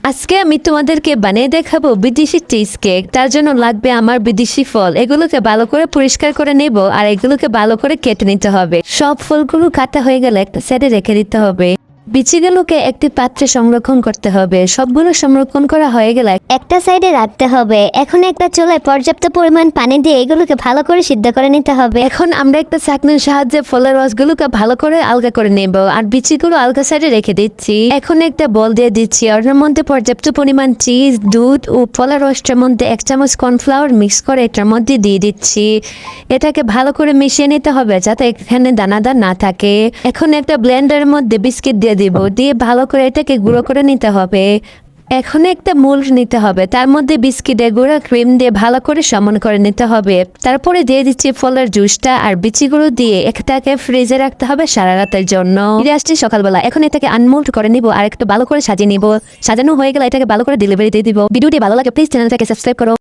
আজকে আমি তোমাদেরকে বানিয়ে দেখাবো বিদেশি চিজ কেক। তার জন্য লাগবে আমার বিদেশি ফল। এগুলোকে ভালো করে পরিষ্কার করে নেব আর এগুলোকে ভালো করে কেটে নিতে হবে। সব ফলগুলো কাটা হয়ে গেলে একটা সাইডে রেখে দিতে হবে। বিচিগুলোকে একটি পাত্রে সংরক্ষণ করতে হবে। সবগুলো সংরক্ষণ করা হয়ে গেলে একটা সাইডে রাখতে হবে। এখন একটা চুলায় পর্যাপ্ত পরিমাণ পানি দিয়ে এগুলোকে ভালো করে সিদ্ধ করে নিতে হবে। এখন আমরা একটা ছাঁকনির সাহায্যে ফলের রসগুলোকে ভালো করে আলগা করে নেব আর বিচিগুলো আলগা সাইডে রেখে দিচ্ছি। এখন একটা বল দিয়ে দিচ্ছি, ওর মধ্যে পর্যাপ্ত পরিমাণ চিজ, দুধ ও ফলের রসটার মধ্যে 1 চামচ কর্নফ্লাওয়ার মিক্স করে এটার মধ্যে দিয়ে দিচ্ছি। এটাকে ভালো করে মিশিয়ে নিতে হবে যাতে এখানে দানাদার না থাকে। এখন একটা ব্লেন্ডারের মধ্যে বিস্কিট দিয়ে দিব, দিয়ে ভালো করে এটাকে গুঁড়ো করে নিতে হবে। এখন একটা মোল্ড নিতে হবে, তার মধ্যে বিস্কিটের গুঁড়া ক্রিম দিয়ে ভালো করে সমান করে নিতে হবে। তারপরে দিয়ে দিচ্ছি ফলের জুসটা আর বিচিগুলো দিয়ে এটাকে ফ্রিজে রাখতে হবে সারা রাতের জন্য। ফিরে আসছি সকালবেলা। এখন এটাকে আনমোল্ড করে নিব আর একটু ভালো করে সাজিয়ে নিব। সাজানো হয়ে গেলে এটাকে ভালো করে ডেলিভারি দিয়ে দিব। ভিডিওটি ভালো লাগে প্লিজ চ্যানেলটাকে সাবস্ক্রাইব করো।